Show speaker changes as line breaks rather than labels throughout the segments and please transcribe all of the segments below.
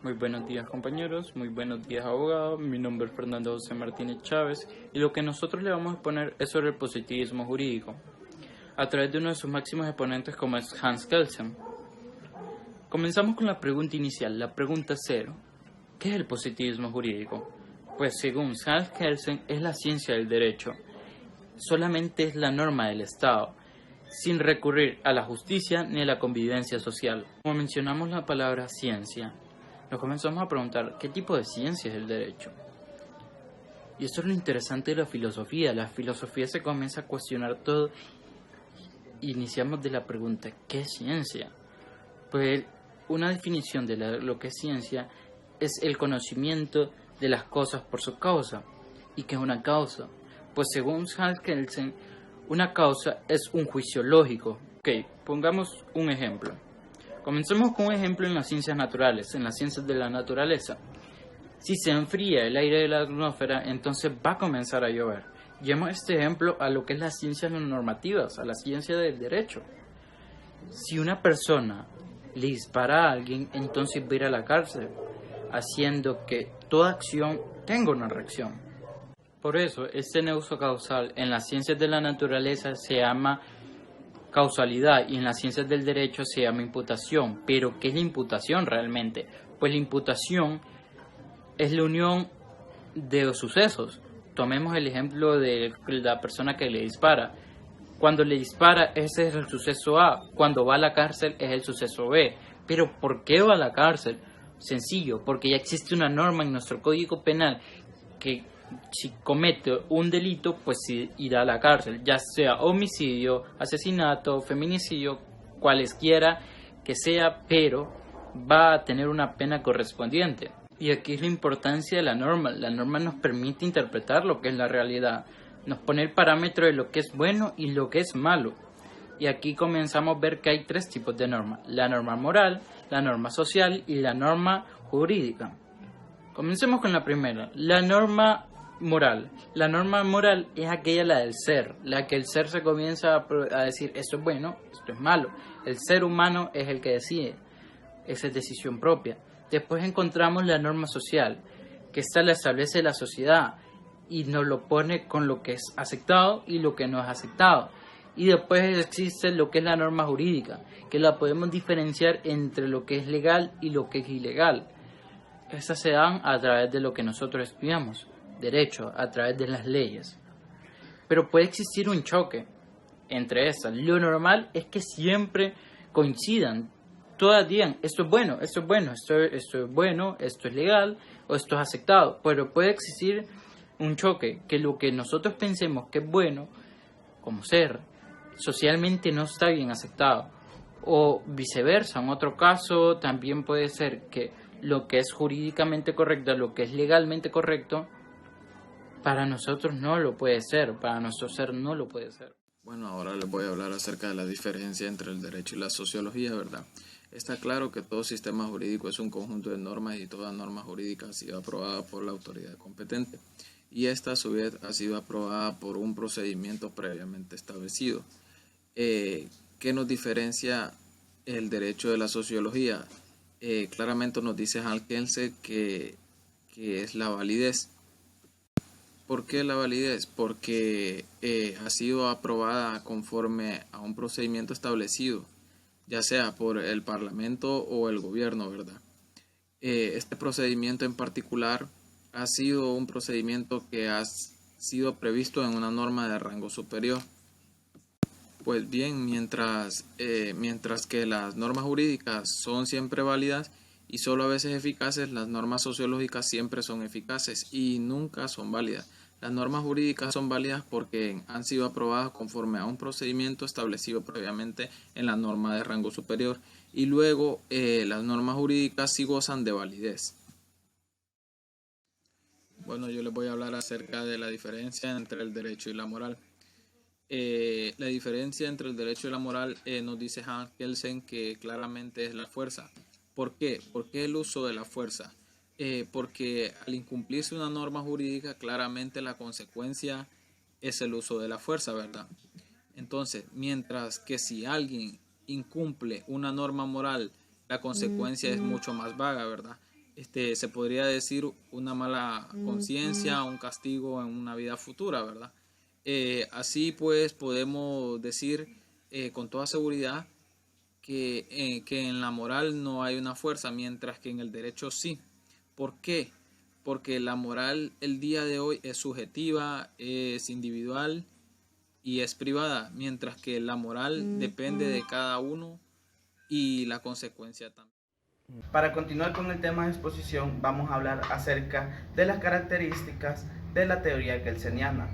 Muy buenos días compañeros, muy buenos días abogado, mi nombre es Fernando José Martínez Chávez y lo que nosotros le vamos a exponer es sobre el positivismo jurídico, a través de uno de sus máximos exponentes como es Hans Kelsen. Comenzamos con la pregunta inicial, la pregunta cero. ¿Qué es el positivismo jurídico? Pues según Hans Kelsen es la ciencia del derecho, solamente es la norma del Estado, sin recurrir a la justicia ni a la convivencia social. Como mencionamos la palabra ciencia, nos comenzamos a preguntar qué tipo de ciencia es el derecho. Y eso es lo interesante de la filosofía. La filosofía se comienza a cuestionar todo. Iniciamos de la pregunta, ¿qué es ciencia? Pues una definición de lo que es ciencia es el conocimiento de las cosas por su causa. ¿Y qué es una causa? Pues según Hans Kelsen, una causa es un juicio lógico. Ok, pongamos un ejemplo. Comencemos con un ejemplo en las ciencias naturales, en las ciencias de la naturaleza. Si se enfría el aire de la atmósfera, entonces va a comenzar a llover. Llevamos este ejemplo a lo que es las ciencias normativas, a la ciencia del derecho. Si una persona le dispara a alguien, entonces va a ir a la cárcel, haciendo que toda acción tenga una reacción. Por eso, este nexo causal en las ciencias de la naturaleza se llama causalidad y en las ciencias del derecho se llama imputación. Pero, ¿qué es la imputación realmente? Pues la imputación es la unión de los sucesos. Tomemos el ejemplo de la persona que le dispara. Cuando le dispara, ese es el suceso A. Cuando va a la cárcel, es el suceso B. Pero, ¿por qué va a la cárcel? Sencillo, porque ya existe una norma en nuestro Código Penal que si comete un delito, pues sí irá a la cárcel, ya sea homicidio, asesinato, feminicidio, cualesquiera que sea, pero va a tener una pena correspondiente. Y aquí es la importancia de la norma. La norma nos permite interpretar lo que es la realidad, nos pone el parámetro de lo que es bueno y lo que es malo. Y aquí comenzamos a ver que hay tres tipos de normas: la norma moral, la norma social y la norma jurídica. Comencemos con la primera, la norma moral. La norma moral es aquella, la del ser, la que el ser se comienza a decir esto es bueno, esto es malo. El ser humano es el que decide, esa es decisión propia. Después encontramos la norma social, que esta la establece la sociedad y nos lo pone con lo que es aceptado y lo que no es aceptado. Y después existe lo que es la norma jurídica, que la podemos diferenciar entre lo que es legal y lo que es ilegal. Estas se dan a través de lo que nosotros estudiamos, derecho, a través de las leyes. Pero puede existir un choque entre estas. Lo normal es que siempre coincidan. Todas digan, esto es bueno, esto es bueno, esto es bueno, esto es legal o esto es aceptado. Pero puede existir un choque, que lo que nosotros pensemos que es bueno, como ser, socialmente no está bien aceptado. O viceversa, en otro caso también puede ser que lo que es jurídicamente correcto, lo que es legalmente correcto, para nosotros no lo puede ser, para nuestro ser no lo puede ser.
Bueno, ahora les voy a hablar acerca de la diferencia entre el derecho y la sociología, ¿verdad? Está claro que todo sistema jurídico es un conjunto de normas y toda norma jurídica ha sido aprobada por la autoridad competente y esta a su vez ha sido aprobada por un procedimiento previamente establecido. ¿Qué nos diferencia el derecho de la sociología? Claramente nos dice Hans Kelsen que es la validez. ¿Por qué la validez? Porque ha sido aprobada conforme a un procedimiento establecido, ya sea por el Parlamento o el gobierno, ¿verdad? Este procedimiento en particular ha sido un procedimiento que ha sido previsto en una norma de rango superior. Pues bien, mientras que las normas jurídicas son siempre válidas y solo a veces eficaces, las normas sociológicas siempre son eficaces y nunca son válidas. Las normas jurídicas son válidas porque han sido aprobadas conforme a un procedimiento establecido previamente en la norma de rango superior y luego las normas jurídicas sí gozan de validez. Bueno, yo les voy a hablar acerca de la diferencia entre el derecho y la moral. La diferencia entre el derecho y la moral nos dice Hans Kelsen que claramente es la fuerza. ¿Por qué? ¿Por qué el uso de la fuerza? Porque al incumplirse una norma jurídica, claramente la consecuencia es el uso de la fuerza, ¿verdad? Entonces, mientras que si alguien incumple una norma moral, la consecuencia es mucho más vaga, ¿verdad? se podría decir una mala conciencia, un castigo en una vida futura, ¿verdad? Así pues podemos decir con toda seguridad que en la moral no hay una fuerza, mientras que en el derecho sí. ¿Por qué? Porque la moral el día de hoy es subjetiva, es individual y es privada, mientras que la moral depende de cada uno y la consecuencia también.
Para continuar con el tema de exposición, vamos a hablar acerca de las características de la teoría kelseniana.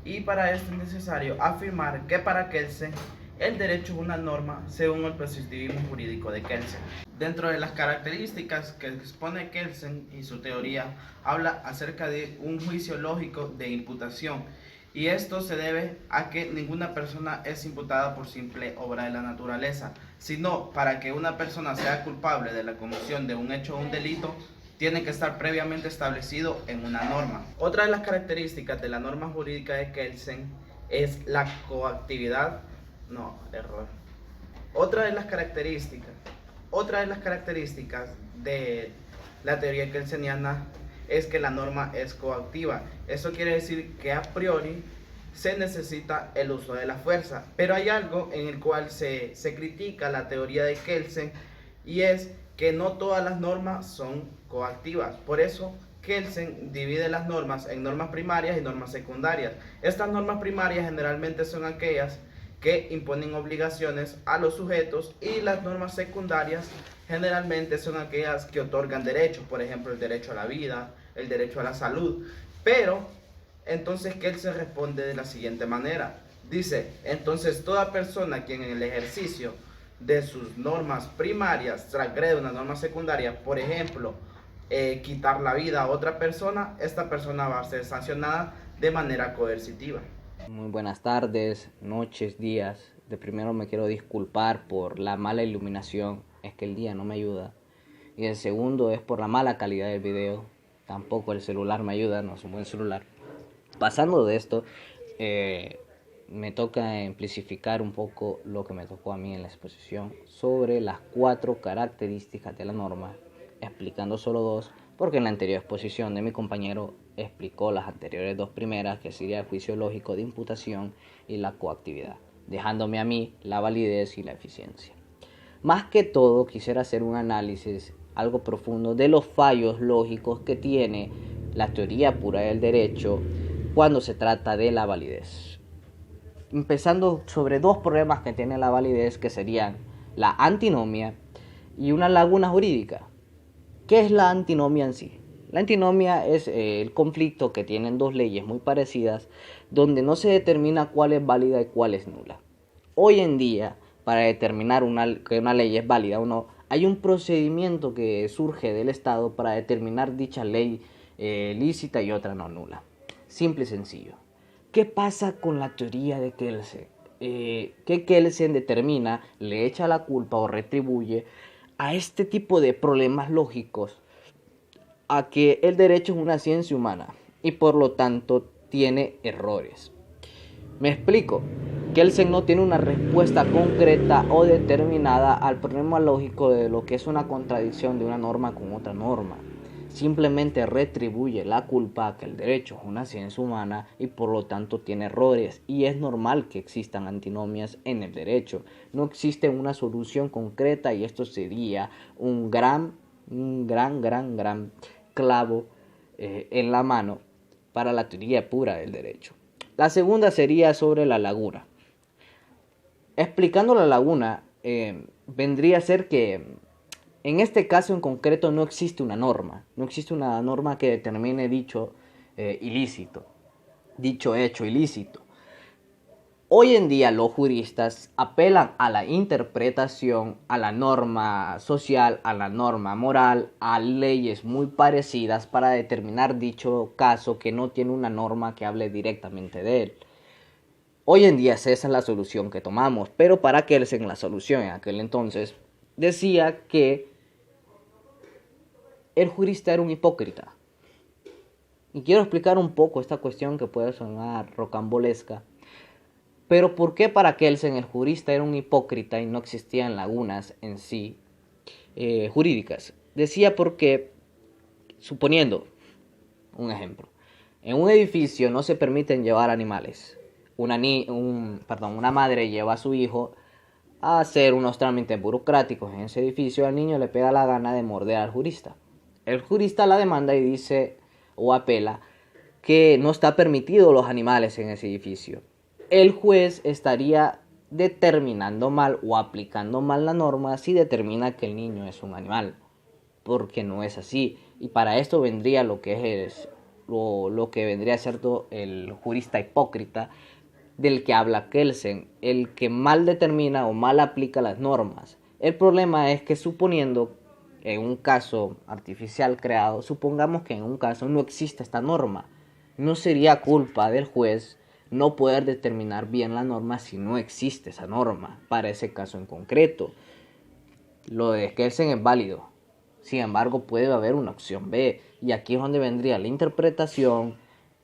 Y para esto es necesario afirmar que para Kelsen el derecho es una norma según el positivismo jurídico de Kelsen. Dentro de las características que expone Kelsen y su teoría, habla acerca de un juicio lógico de imputación. Y esto se debe a que ninguna persona es imputada por simple obra de la naturaleza, sino para que una persona sea culpable de la comisión de un hecho o un delito, tiene que estar previamente establecido en una norma. Otra de las características de la norma jurídica de Kelsen es la coactividad. Otra de las características de la teoría kelseniana es que la norma es coactiva. Eso quiere decir que a priori se necesita el uso de la fuerza. Pero hay algo en el cual se critica la teoría de Kelsen, y es que no todas las normas son coactivas. Por eso Kelsen divide las normas en normas primarias y normas secundarias. Estas normas primarias generalmente son aquellas que imponen obligaciones a los sujetos, y las normas secundarias generalmente son aquellas que otorgan derechos, por ejemplo el derecho a la vida, el derecho a la salud. Pero entonces Kelsen responde de la siguiente manera. Dice: entonces toda persona quien en el ejercicio de sus normas primarias transgrede una norma secundaria, por ejemplo quitar la vida a otra persona, esta persona va a ser sancionada de manera coercitiva.
Muy buenas tardes, noches, días. De primero me quiero disculpar por la mala iluminación, es que el día no me ayuda. Y el segundo es por la mala calidad del video, tampoco el celular me ayuda, no es un buen celular. Pasando de esto, me toca amplificar un poco lo que me tocó a mí en la exposición sobre las 4 características de la norma, explicando solo 2, porque en la anterior exposición de mi compañero explicó las anteriores 2 primeras, que sería el juicio lógico de imputación y la coactividad, dejándome a mí la validez y la eficiencia. Más que todo, quisiera hacer un análisis algo profundo de los fallos lógicos que tiene la teoría pura del derecho cuando se trata de la validez. Empezando sobre 2 problemas que tiene la validez, que serían la antinomia y una laguna jurídica. ¿Qué es la antinomia en sí? La antinomia es el conflicto que tienen 2 leyes muy parecidas, donde no se determina cuál es válida y cuál es nula. Hoy en día, para determinar que una ley es válida o no, hay un procedimiento que surge del Estado para determinar dicha ley lícita y otra no nula. Simple y sencillo. ¿Qué pasa con la teoría de Kelsen? Que Kelsen determina, le echa la culpa o retribuye a este tipo de problemas lógicos a que el derecho es una ciencia humana y por lo tanto tiene errores. Me explico. Kelsen no tiene una respuesta concreta o determinada al problema lógico de lo que es una contradicción de una norma con otra norma. Simplemente retribuye la culpa a que el derecho es una ciencia humana y por lo tanto tiene errores, y es normal que existan antinomias en el derecho. No existe una solución concreta, y esto sería un gran clavo en la mano para la teoría pura del derecho. La segunda sería sobre la laguna. Explicando la laguna, vendría a ser que en este caso en concreto no existe una norma que determine dicho ilícito, dicho hecho ilícito. Hoy en día los juristas apelan a la interpretación, a la norma social, a la norma moral, a leyes muy parecidas para determinar dicho caso que no tiene una norma que hable directamente de él. Hoy en día esa es la solución que tomamos, pero para Kelsen la solución en aquel entonces decía que el jurista era un hipócrita. Y quiero explicar un poco esta cuestión que puede sonar rocambolesca. Pero ¿por qué para Kelsen el jurista era un hipócrita y no existían lagunas en sí jurídicas? Decía porque suponiendo un ejemplo, en un edificio no se permiten llevar animales. Una madre lleva a su hijo a hacer unos trámites burocráticos en ese edificio. Al niño le pega la gana de morder al jurista. El jurista la demanda y dice o apela que no está permitido los animales en ese edificio. El juez estaría determinando mal o aplicando mal la norma si determina que el niño es un animal, porque no es así. Y para esto vendría lo que vendría a ser el jurista hipócrita del que habla Kelsen, el que mal determina o mal aplica las normas. El problema es que suponiendo en un caso artificial creado, supongamos que en un caso no existe esta norma, no sería culpa del juez no poder determinar bien la norma si no existe esa norma para ese caso en concreto. Lo de Kelsen es válido, sin embargo puede haber una opción B, y aquí es donde vendría la interpretación,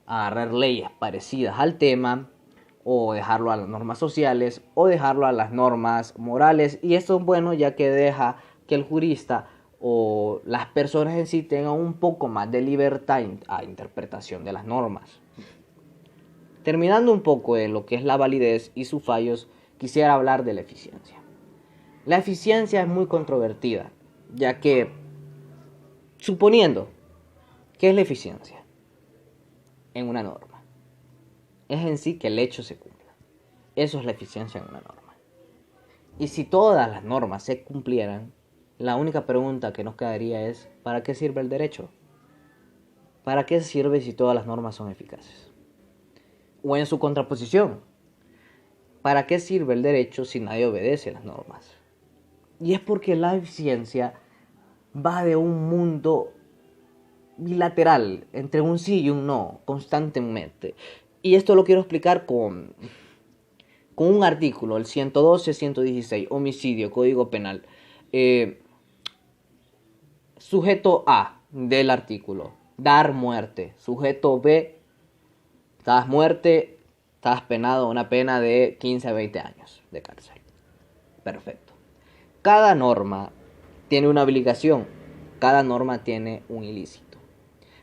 agarrar leyes parecidas al tema, o dejarlo a las normas sociales, o dejarlo a las normas morales. Y esto es bueno, ya que deja que el jurista o las personas en sí tengan un poco más de libertad a interpretación de las normas. Terminando un poco de lo que es la validez y sus fallos, quisiera hablar de la eficiencia. La eficiencia es muy controvertida, ya que, suponiendo, ¿qué es la eficiencia en una norma? Es en sí que el hecho se cumpla. Eso es la eficiencia en una norma. Y si todas las normas se cumplieran, la única pregunta que nos quedaría es, ¿para qué sirve el derecho? ¿Para qué sirve si todas las normas son eficaces? O en su contraposición, ¿para qué sirve el derecho si nadie obedece las normas? Y es porque la eficiencia va de un mundo bilateral, entre un sí y un no, constantemente. Y esto lo quiero explicar con un artículo, el 112-116, homicidio, Código Penal. Sujeto A del artículo, dar muerte. Sujeto B, das muerte, estás penado una pena de 15 a 20 años de cárcel. Perfecto. Cada norma tiene una obligación, cada norma tiene un ilícito.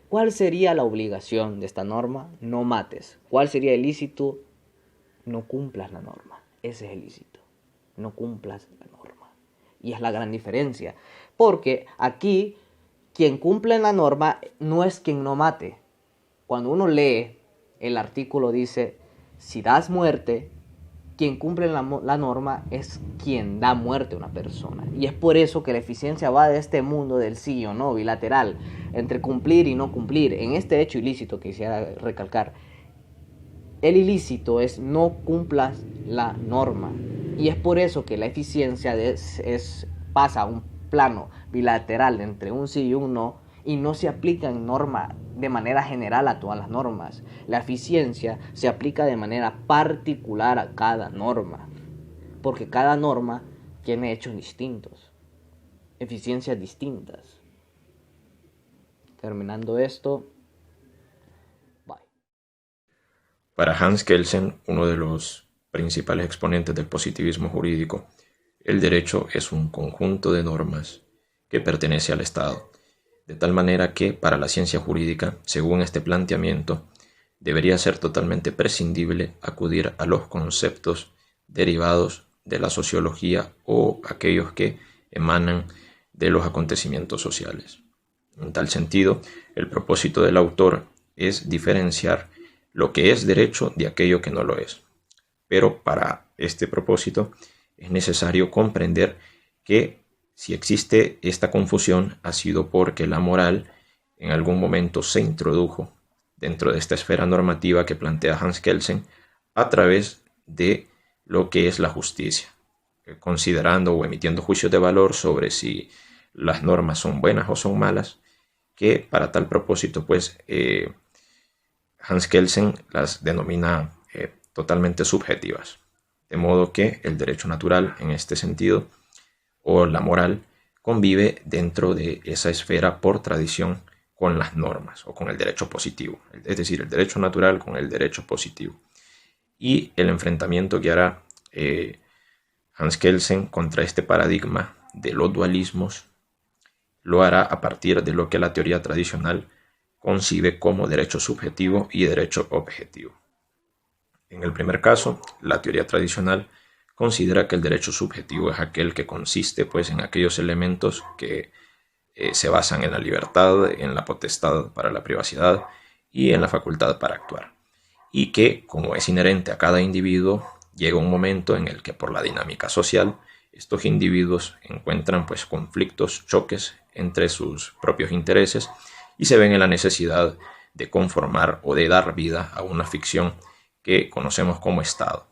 ¿Cuál sería la obligación de esta norma? No mates. ¿Cuál sería el ilícito? No cumplas la norma. Ese es el ilícito. No cumplas la norma. Y es la gran diferencia. Porque aquí, quien cumple la norma no es quien no mate. Cuando uno lee, el artículo dice, si das muerte, quien cumple la norma es quien da muerte a una persona. Y es por eso que la eficiencia va de este mundo del sí o no, bilateral, entre cumplir y no cumplir. En este hecho ilícito quisiera recalcar, el ilícito es no cumplas la norma. Y es por eso que la eficiencia pasa a un plano bilateral entre un sí y un no, y no se aplica en norma de manera general a todas las normas. La eficiencia se aplica de manera particular a cada norma, porque cada norma tiene hechos distintos, eficiencias distintas. Terminando esto, bye.
Para Hans Kelsen, uno de los principales exponentes del positivismo jurídico, el derecho es un conjunto de normas que pertenece al Estado, de tal manera que para la ciencia jurídica, según este planteamiento, debería ser totalmente prescindible acudir a los conceptos derivados de la sociología o aquellos que emanan de los acontecimientos sociales. En tal sentido, el propósito del autor es diferenciar lo que es derecho de aquello que no lo es. Pero para este propósito es necesario comprender que si existe esta confusión ha sido porque la moral en algún momento se introdujo dentro de esta esfera normativa que plantea Hans Kelsen a través de lo que es la justicia, considerando o emitiendo juicios de valor sobre si las normas son buenas o son malas, que para tal propósito pues Hans Kelsen las denomina totalmente subjetivas, de modo que el derecho natural en este sentido o la moral convive dentro de esa esfera por tradición con las normas o con el derecho positivo, es decir, el derecho natural con el derecho positivo. Y el enfrentamiento que hará Hans Kelsen contra este paradigma de los dualismos lo hará a partir de lo que la teoría tradicional concibe como derecho subjetivo y derecho objetivo. En el primer caso, la teoría tradicional considera que el derecho subjetivo es aquel que consiste pues, en aquellos elementos que se basan en la libertad, en la potestad para la privacidad y en la facultad para actuar, y que, como es inherente a cada individuo, llega un momento en el que por la dinámica social estos individuos encuentran pues, conflictos, choques entre sus propios intereses y se ven en la necesidad de conformar o de dar vida a una ficción que conocemos como Estado.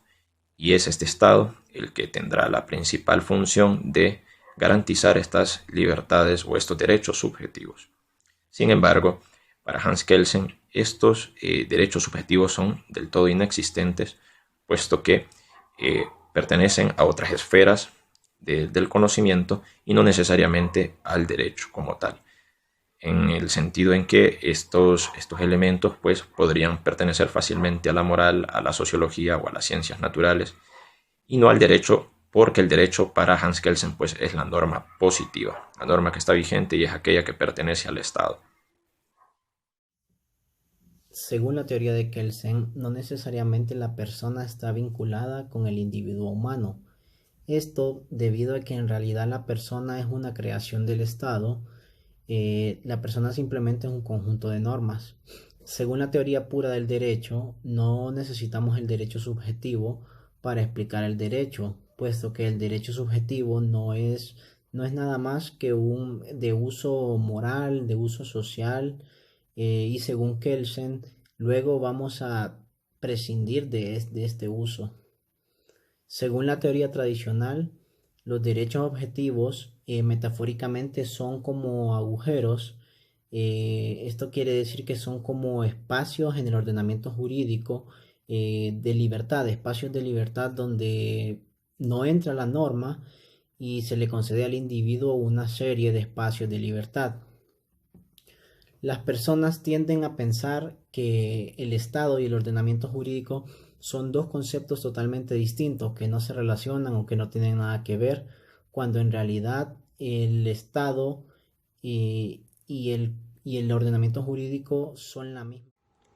Y es este Estado el que tendrá la principal función de garantizar estas libertades o estos derechos subjetivos. Sin embargo, para Hans Kelsen, estos derechos subjetivos son del todo inexistentes, puesto que pertenecen a otras esferas del conocimiento y no necesariamente al derecho como tal, en el sentido en que estos elementos pues, podrían pertenecer fácilmente a la moral, a la sociología o a las ciencias naturales, y no al derecho, porque el derecho para Hans Kelsen pues, es la norma positiva, la norma que está vigente y es aquella que pertenece al Estado.
Según la teoría de Kelsen, no necesariamente la persona está vinculada con el individuo humano. Esto debido a que en realidad la persona es una creación del Estado. La persona simplemente es un conjunto de normas. Según la teoría pura del derecho, no necesitamos el derecho subjetivo para explicar el derecho, puesto que el derecho subjetivo no es nada más que un de uso moral, de uso social, y según Kelsen, luego vamos a prescindir de este uso. Según la teoría tradicional, los derechos objetivos metafóricamente son como agujeros. Esto quiere decir que son como espacios en el ordenamiento jurídico de libertad, espacios de libertad donde no entra la norma y se le concede al individuo una serie de espacios de libertad. Las personas tienden a pensar que el Estado y el ordenamiento jurídico son dos conceptos totalmente distintos, que no se relacionan o que no tienen nada que ver, cuando en realidad el Estado y el ordenamiento jurídico son la misma.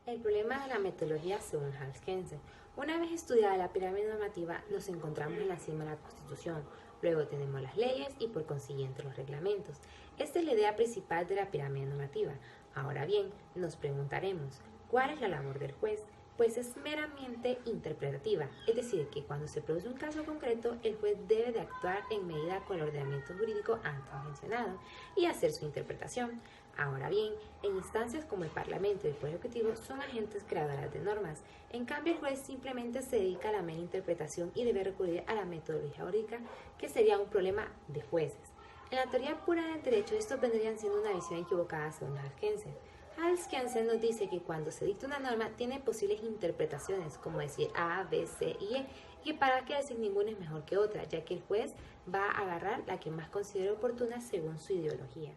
El problema de la metodología según Hans Kelsen. Una vez estudiada la pirámide normativa, nos encontramos en la cima de la Constitución. Luego tenemos las leyes y por consiguiente los reglamentos. Esta es la idea principal de la pirámide normativa. Ahora bien, nos preguntaremos, ¿cuál es la labor del juez? Pues es meramente interpretativa, es decir, que cuando se produce un caso concreto, el juez debe de actuar en medida con el ordenamiento jurídico antes mencionado y hacer su interpretación. Ahora bien, en instancias como el Parlamento y el Poder Ejecutivo son agentes creadoras de normas. En cambio, el juez simplemente se dedica a la mera interpretación y debe recurrir a la metodología jurídica, que sería un problema de jueces. En la teoría pura del derecho, estos vendrían siendo una visión equivocada según Hans Kelsen. Hans Kelsen nos dice que cuando se dicta una norma tiene posibles interpretaciones, como decir A, B, C y E, y que para Kelsen ninguna es mejor que otra, ya que el juez va a agarrar la que más considere oportuna según su ideología.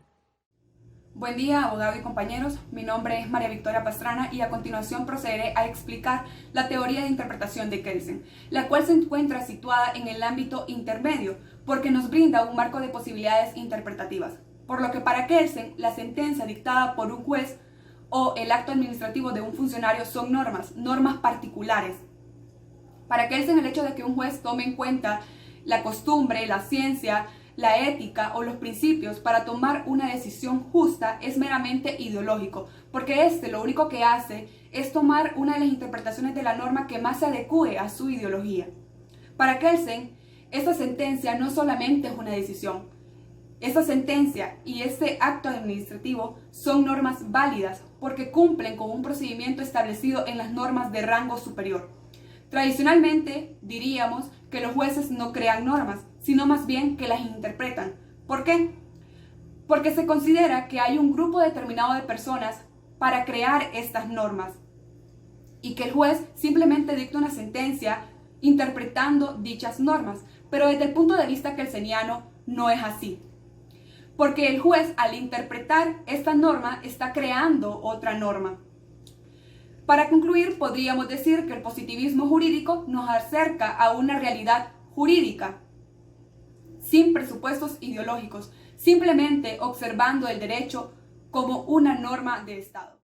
Buen día, abogado y compañeros. Mi nombre es María Victoria Pastrana y a continuación procederé a explicar la teoría de interpretación de Kelsen, la cual se encuentra situada en el ámbito intermedio porque nos brinda un marco de posibilidades interpretativas. Por lo que para Kelsen, la sentencia dictada por un juez o el acto administrativo de un funcionario son normas particulares. Para Kelsen, el hecho de que un juez tome en cuenta la costumbre, la ciencia, la ética o los principios para tomar una decisión justa es meramente ideológico, porque lo único que hace es tomar una de las interpretaciones de la norma que más se adecue a su ideología. Para Kelsen, esta sentencia no solamente es una decisión. Esta sentencia y este acto administrativo son normas válidas porque cumplen con un procedimiento establecido en las normas de rango superior. Tradicionalmente diríamos que los jueces no crean normas, sino más bien que las interpretan. ¿Por qué? Porque se considera que hay un grupo determinado de personas para crear estas normas y que el juez simplemente dicta una sentencia interpretando dichas normas. Pero desde el punto de vista kelseniano no es así. Porque el juez, al interpretar esta norma, está creando otra norma. Para concluir, podríamos decir que el positivismo jurídico nos acerca a una realidad jurídica, sin presupuestos ideológicos, simplemente observando el derecho como una norma de Estado.